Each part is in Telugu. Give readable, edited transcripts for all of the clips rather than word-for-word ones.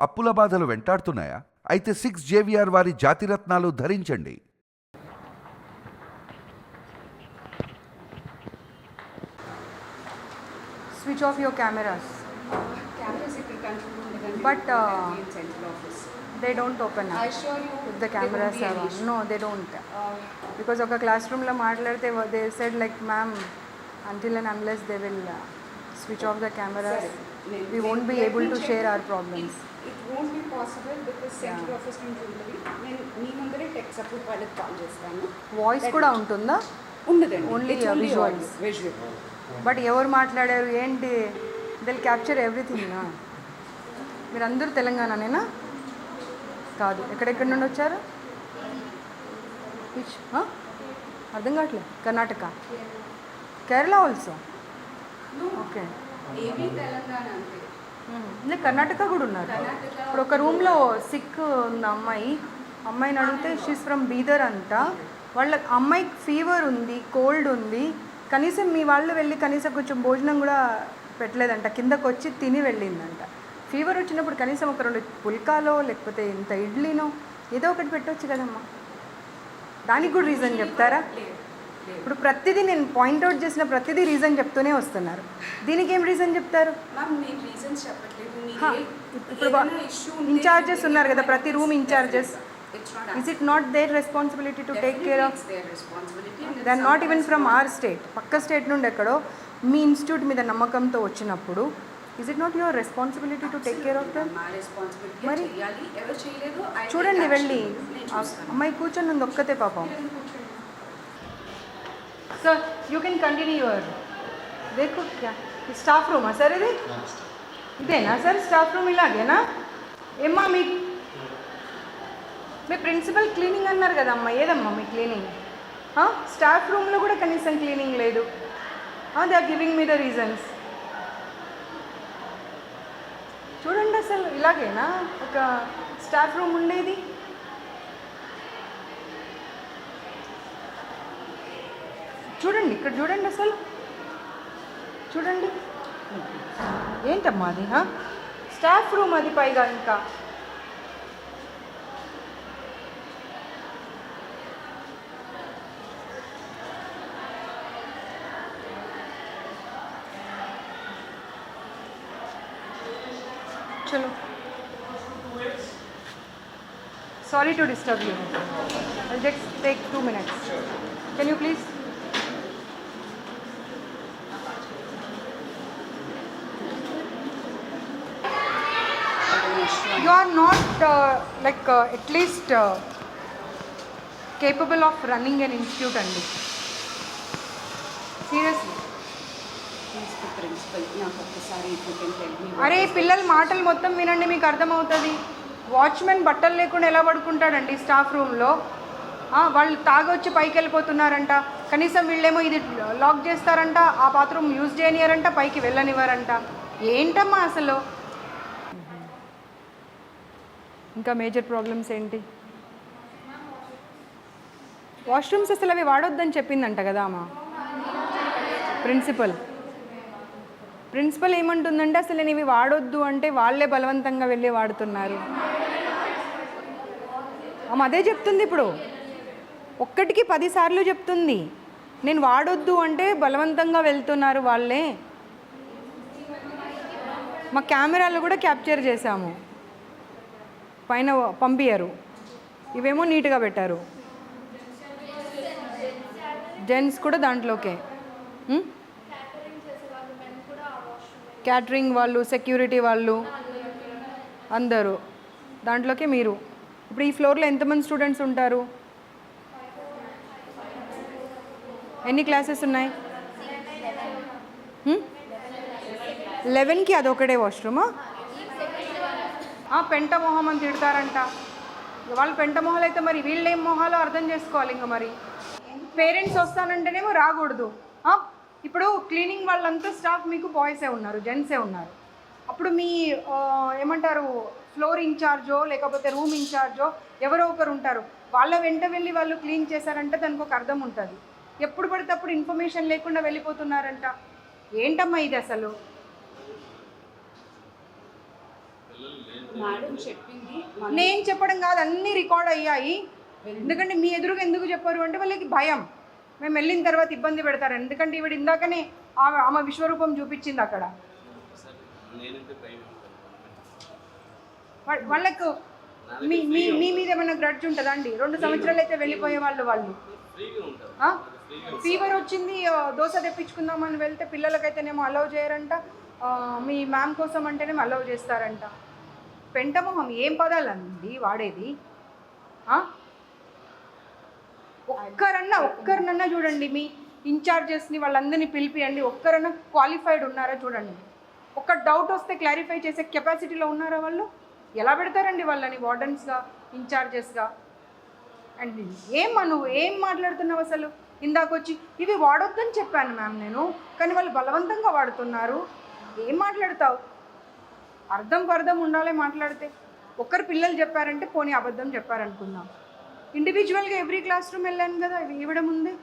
అప్పుల బాధలు వెంటాడుతున్నాయా? అయితే 6 JVR వారి జాతిరత్నాలు ధరించండి. Switch off your cameras. Cameras if you control But, in central office. they don't open up. I assure you If the cameras there are won't be on. an No, they don't. issue. Because of a classroom lo maatladte they said like, ma'am, until and unless they will switch off the cameras, we won't be able to share our problems. It won't be possible because central office నుంచి ఉంటుంది. నేను మీ ముందరే టెక్ సపోర్ట్ వాళ్ళకి కాల్ చేస్తాను. వాయిస్ కూడా ఉంటుందా? ఉండదండి. Only visuals. బట్ ఎవరు మాట్లాడారు ఏంటి, దిల్ క్యాప్చర్ ఎవ్రీథింగ్. మీరు అందరూ తెలంగాణనేనా? కాదు, ఎక్కడెక్కడి నుండి వచ్చారు? విచ్ అర్థం కావట్లేదు. Karnataka, Kerala also. Okay, AP Telangana అంటే అంటే కర్ణాటక కూడా ఉన్నారు. ఇప్పుడు ఒక రూమ్లో సిక్ ఉన్న అమ్మాయిని అడిగితే షీస్ ఫ్రమ్ బీదర్ అంట. వాళ్ళ అమ్మాయికి ఫీవర్ ఉంది, కోల్డ్ ఉంది, కనీసం మీ వాళ్ళు వెళ్ళి కనీసం కొంచెం భోజనం కూడా పెట్టలేదంట, కిందకు వచ్చి తిని వెళ్ళిందంట. ఫీవర్ వచ్చినప్పుడు కనీసం ఒక 2 పుల్కాలో లేకపోతే ఇంత ఇడ్లీనో ఏదో ఒకటి పెట్టవచ్చు కదమ్మా. దానికి కూడా రీజన్ చెప్తారా? ఇప్పుడు ప్రతిదీ నేను పాయింట్అవుట్ చేసిన ప్రతిదీ రీజన్ చెప్తూనే వస్తున్నారు. దీనికి ఏం రీజన్ చెప్తారు? ఇప్పుడు ఇన్ఛార్జెస్ ఉన్నారు కదా, ప్రతి room in-charges. Is it not their responsibility to take care of? They are not even from our state. పక్క స్టేట్ నుండి ఎక్కడో మీ ఇన్స్టిట్యూట్ మీద నమ్మకంతో వచ్చినప్పుడు is it not your responsibility to take care of them? మరి చూడండి, వెళ్ళి అమ్మాయి కూర్చొని ఉంది ఒక్కతే పాపం. Sir you can continue your దేఖో క్యా స్టాఫ్ రూమా సార్ ఇది? ఇదేనా సార్ స్టాఫ్ రూమ్? ఇలాగేనా? ఏమ్మా మీ ప్రిన్సిపల్ క్లీనింగ్ అన్నారు కదమ్మా, ఏదమ్మా మీ క్లీనింగ్? స్టాఫ్ రూమ్లో కూడా కనీసం క్లీనింగ్ లేదు. They are giving me the reasons. చూడండి, అసలు ఇలాగేనా ఒక స్టాఫ్ రూమ్ ఉండేది? చూడండి, ఇక్కడ చూడండి, అసలు చూడండి ఏంటమ్మా అది? స్టాఫ్ రూమ్ అది, పైగా ఇంకా चलो. Sorry to disturb you. I'll just take 2 minutes. Can you please? You are not at least capable of running an institute, Andi. Seriously. అరే పిల్లల మాటలు మొత్తం వినండి, మీకు అర్థమవుతుంది. వాచ్మెన్ బట్టలు లేకుండా ఎలా పడుకుంటాడండి స్టాఫ్ రూమ్లో? వాళ్ళు తాగొచ్చి పైకి వెళ్ళిపోతున్నారంట, కనీసం వీళ్ళేమో ఇది లాక్ చేస్తారంట, ఆ బాత్రూమ్ యూజ్ చేయనియారంట, పైకి వెళ్ళనివ్వరంట. ఏంటమ్మా అసలు? ఇంకా మేజర్ ప్రాబ్లమ్స్ ఏంటి? వాష్రూమ్స్ అసలు అవి వాడొద్దని చెప్పిందంట కదా అమ్మా ప్రిన్సిపల్ ఏమంటుందంటే అసలు నేను ఇవి వాడొద్దు అంటే వాళ్ళే బలవంతంగా వెళ్ళి వాడుతున్నారు. అదే చెప్తుంది. ఇప్పుడు ఒక్కటికి 10 సార్లు చెప్తుంది, నేను వాడొద్దు అంటే బలవంతంగా వెళ్తున్నారు వాళ్ళే. మా కెమెరాలు కూడా క్యాప్చర్ చేశాము, పైన పంపించారు, ఇవేమో నీట్గా పెట్టారు. జెంట్స్ కూడా దాంట్లోకే, క్యాటరింగ్ వాళ్ళు, సెక్యూరిటీ వాళ్ళు అందరూ దాంట్లోకే. మీరు ఇప్పుడు ఈ ఫ్లోర్లో ఎంతమంది స్టూడెంట్స్ ఉంటారు? ఎన్ని క్లాసెస్ ఉన్నాయి? 11కి అదొకటే వాష్రూమా? పెంట మొహం అని తిడతారంట. వాళ్ళు పెంట మొహాలు అయితే మరి వీళ్ళేం మొహాలో అర్థం చేసుకోవాలి. ఇంకా మరి పేరెంట్స్ వస్తానంటేనేమో రాకూడదు. ఇప్పుడు క్లీనింగ్ వాళ్ళంతా స్టాఫ్ మీకు బాయ్సే ఉన్నారు, జెంట్సే ఉన్నారు. అప్పుడు మీ ఏమంటారు ఫ్లోర్ ఇన్ఛార్జో లేకపోతే రూమ్ ఇన్ఛార్జో ఎవరో ఒకరు ఉంటారు, వాళ్ళ వెంట వెళ్ళి వాళ్ళు క్లీన్ చేశారంటే దానికి ఒక అర్థం ఉంటుంది. ఎప్పుడు పడితే అప్పుడు ఇన్ఫర్మేషన్ లేకుండా వెళ్ళిపోతున్నారంట. ఏంటమ్మా ఇది అసలు? మేడం చెప్పింది నేను చెప్పడం కాదు, అన్నీ రికార్డ్ అయ్యాయి. ఎందుకంటే మీ ఎదురుగా ఎందుకు చెప్పారు అంటే వాళ్ళకి భయం, మేము వెళ్ళిన తర్వాత ఇబ్బంది పెడతారు. ఎందుకంటే ఈవిడ ఇందాకనే ఆమె విశ్వరూపం చూపించింది అక్కడ. వాళ్ళకు మీ మీ మీ మీద ఏమైనా గ్రడ్జ్ ఉంటుందా అండి? 2 సంవత్సరాలు అయితే వెళ్ళిపోయే వాళ్ళు ఫీవర్ వచ్చింది దోశ తెప్పించుకుందామని వెళ్తే పిల్లలకైతేనేమో అలౌ చేయరంట, మీ మ్యామ్ కోసం అంటేనేమో అలౌ చేస్తారంట. పెంటమొహం ఏం పదాలండి వాడేది? ఒక్కరినన్నా చూడండి, మీ ఇన్ఛార్జెస్ని వాళ్ళందరినీ పిలిపియండి, ఒక్కరన్నా క్వాలిఫైడ్ ఉన్నారా చూడండి. ఒక్క డౌట్ వస్తే క్లారిఫై చేసే కెపాసిటీలో ఉన్నారా వాళ్ళు? ఎలా పెడతారండి వాళ్ళని వార్డెన్స్గా, ఇన్ఛార్జెస్గా? అండ్ నువ్వు ఏం మాట్లాడుతున్నావు అసలు? ఇందాకొచ్చి ఇవి వాడొద్దని చెప్పాను మ్యామ్ నేను, కానీ వాళ్ళు బలవంతంగా వాడుతున్నారు. ఏం మాట్లాడతావు? అర్థం ఉండాలి మాట్లాడితే. ఒక్కరు పిల్లలు చెప్పారంటే పోనీ అబద్ధం చెప్పారనుకుందాం. ఇండివిజువల్గా ఎవ్రీ క్లాస్ రూమ్ వెళ్ళాను కదా, ఇవ్వడం ఉంది.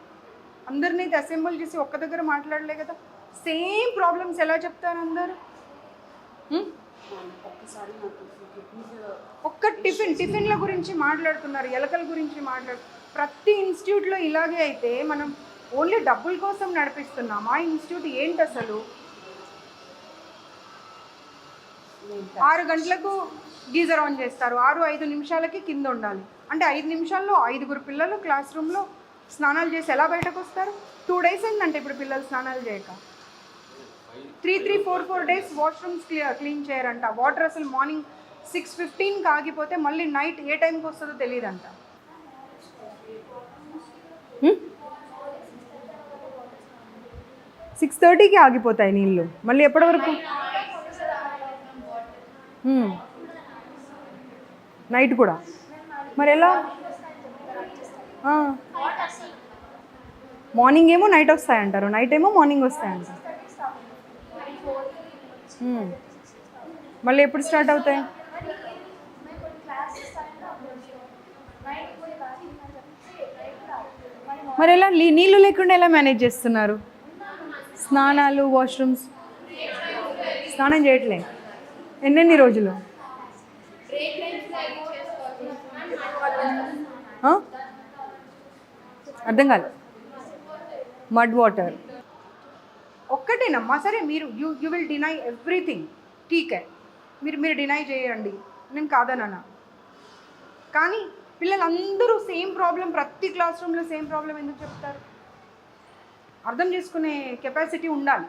అందరినీ అసెంబుల్ చేసి ఒక్క దగ్గర మాట్లాడలే కదా. సేమ్ ప్రాబ్లమ్స్ ఎలా చెప్తారు అందరు? ఒక్క టిఫిన్ల గురించి మాట్లాడుతున్నారు, ఎలకల గురించి ప్రతి ఇన్స్టిట్యూట్లో ఇలాగే అయితే మనం ఓన్లీ డబ్బుల కోసం నడిపిస్తున్నాం. ఆ ఇన్స్టిట్యూట్ ఏంటి అసలు? 6 గంటలకు గీజర్ ఆన్ చేస్తారు, 6-5 నిమిషాలకి కింద ఉండాలి. అంటే 5 నిమిషాల్లో 5 పిల్లలు క్లాస్ రూమ్లో స్నానాలు చేసి ఎలా బయటకు వస్తారు? 2 డేస్ అయిందంటే ఇప్పుడు పిల్లలు స్నానాలు చేయక. 3-4 డేస్ వాష్రూమ్స్ క్లీన్ చేయరంట. వాటర్ అసలు మార్నింగ్ 6:15కి ఆగిపోతే మళ్ళీ నైట్ ఏ టైంకి వస్తుందో తెలియదంట. 6:30కి ఆగిపోతాయి నీళ్ళు, మళ్ళీ ఎప్పటి వరకు? నైట్ కూడా. మరి ఎలా? మార్నింగ్ ఏమో నైట్ వస్తాయంటారు, నైట్ ఏమో మార్నింగ్ వస్తాయంటారు. మళ్ళీ ఎప్పుడు స్టార్ట్ అవుతాయి? మరి ఎలా నీళ్ళు లేకుండా ఎలా మేనేజ్ చేస్తున్నారు? స్నానాలు, వాష్రూమ్స్, స్నానం చేయట్లే ఎన్నెన్ని రోజులు? అర్థం కాదు. మడ్ వాటర్ ఒక్కటేనమ్మా. సరే మీరు యూ విల్ డినై ఎవ్రీథింగ్, ఠీకే, మీరు డినై చేయండి, నేను కాదనన్నా. కానీ పిల్లలందరూ సేమ్ ప్రాబ్లం, ప్రతి క్లాస్ రూమ్లో సేమ్ ప్రాబ్లం ఎందుకు చెప్తారు? అర్థం చేసుకునే కెపాసిటీ ఉండాలి.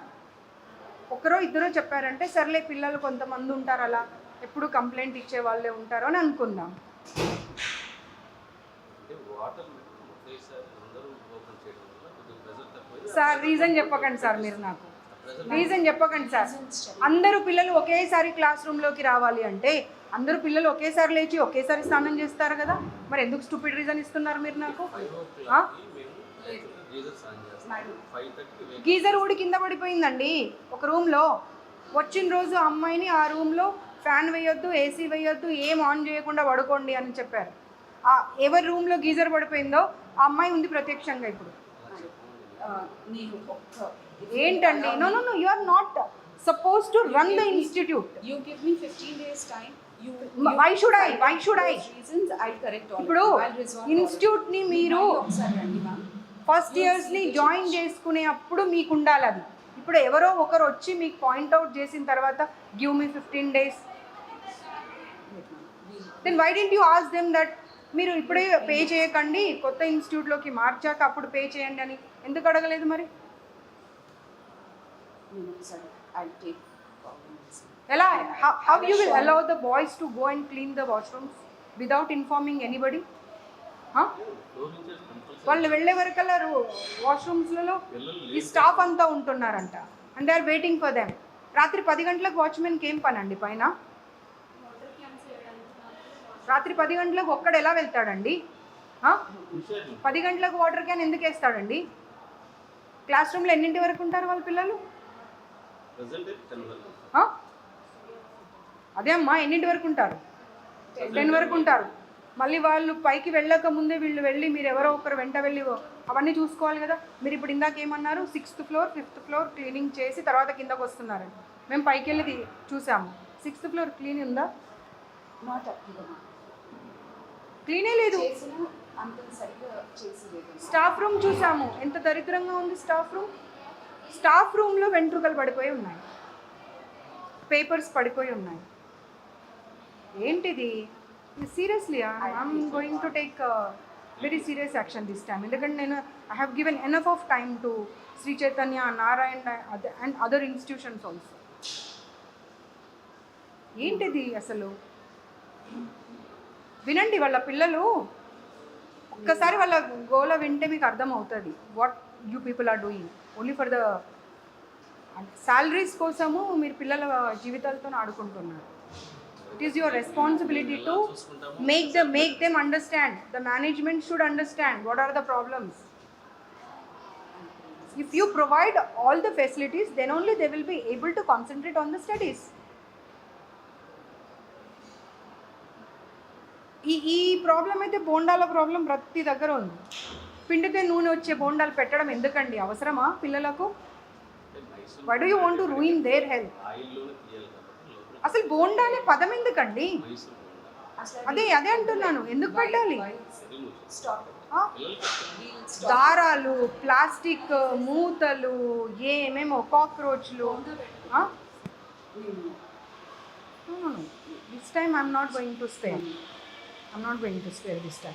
ఒకరో ఇద్దరో చెప్పారంటే సర్లే, పిల్లలు కొంతమంది ఉంటారు అలా ఎప్పుడు కంప్లైంట్ ఇచ్చే వాళ్ళే ఉంటారు అని అనుకుందాం. సార్ రీజన్ చెప్పకండి సార్, మీరు నాకు రీజన్ చెప్పకండి సార్. అందరూ పిల్లలు ఒకేసారి క్లాస్ రూమ్లోకి రావాలి అంటే అందరూ పిల్లలు ఒకేసారి లేచి ఒకేసారి స్నానం చేస్తారు కదా, మరి ఎందుకు స్టూపిడ్ రీజన్ ఇస్తున్నారు మీరు నాకు? గీజర్ ఊడి కింద పడిపోయిందండి ఒక రూమ్లో. వచ్చిన రోజు అమ్మాయిని ఆ రూమ్లో ఫ్యాన్ వేయొద్దు, ఏసీ వేయొద్దు, ఏం ఆన్ చేయకుండా పడుకోండి అని చెప్పారు. ఎవరి రూమ్లో గీజర్ పడిపోయిందో ఆ అమ్మాయి ఉంది ప్రత్యక్షంగా ఇప్పుడు. ఏంటండి? No, you are not suppose to run the institute. You give me 15 days time. Why should I? Reasons I'll correct all. ఇప్పుడు ఇన్స్టిట్యూట్ని మీరు ఫస్ట్ ఇయర్స్ని జాయిన్ చేసుకునే అప్పుడు మీకు ఉండాలి అది. ఇప్పుడు ఎవరో ఒకరు వచ్చి మీకు పాయింట్అవుట్ చేసిన తర్వాత give me 15 days, then why didn't you ask them that మీరు ఇప్పుడే పే చేయకండి, కొత్త ఇన్స్టిట్యూట్లోకి మార్చాక అప్పుడు పే చేయండి అని ఎందుకు అడగలేదు మరి? ఎలా? How you will allow the boys to go and clean the washrooms without informing anybody? వాళ్ళు వెళ్ళే వరకల్లా వాష్రూమ్స్లలో ఈ స్టాఫ్ అంతా ఉంటున్నారంట, and they are waiting for them. రాత్రి 10 గంటలకు వాచ్మెన్కి ఏం పని అండి పైన? రాత్రి 10 గంటలకు ఒక్కడు ఎలా వెళ్తాడండి? 10 గంటలకు వాటర్ క్యాన్ ఎందుకు వేస్తాడండి? క్లాస్ రూమ్లో ఎన్నింటి వరకు ఉంటారు వాళ్ళ పిల్లలు? అదే అమ్మా, ఎన్నింటి వరకు ఉంటారు? 10 వరకు ఉంటారు. మళ్ళీ వాళ్ళు పైకి వెళ్ళక ముందే వీళ్ళు వెళ్ళి మీరు ఎవరో ఒకరు వెంట వెళ్ళి అవన్నీ చూసుకోవాలి కదా. మీరు ఇప్పుడు ఇందాక ఏమన్నారు? 6th floor 5th floor cleaning చేసి తర్వాత కిందకు వస్తున్నారండి. మేము పైకి వెళ్ళి చూసాము. 6th ఫ్లోర్ క్లీన్ ఉందా? Not up to the mark. క్లీనే లేదు. చేసిన అంత సరిగ్గా చేసి లేదు. స్టాఫ్ రూమ్ చూసాము, ఎంత దరిద్రంగా ఉంది స్టాఫ్ రూమ్. స్టాఫ్ రూమ్లో వెంట్రుకలు పడిపోయి ఉన్నాయి, పేపర్స్ పడిపోయి ఉన్నాయి. ఏంటిది? Seriously I'm going to take very serious action this time. ఎందుకంటే నేను I have given enough of time to Sri Chaitanya, Narayana and other institutions also. ఏంటిది అసలు? వినండి, వాళ్ళ పిల్లలు ఒక్కసారి వాళ్ళ గోల వింటే మీకు అర్థమవుతుంది what you people are doing only for the salaries కోసము మీరు పిల్లల జీవితాలతో ఆడుకుంటున్నారు. It is your responsibility to make them understand. The management should understand what are the problems. If you provide all the facilities, then only they will be able to concentrate on the studies. ఈ ప్రాబ్లం అయితే బోండాల ప్రాబ్లం ప్రతి దగ్గర ఉంది. పిండితే నూనె వచ్చే బోండాలు పెట్టడం ఎందుకండి? అవసరమా పిల్లలకు? Why do you want to ruin their health? అసలు బోండా అనే పదం ఎందుకండి? అదే అంటున్నాను, ఎందుకు పెట్టాలి? దారాలు, ప్లాస్టిక్ మూతలు, ఏమేమో కాక్రోచ్లు. This time I'm not going to spare. I'm not going to spare this time.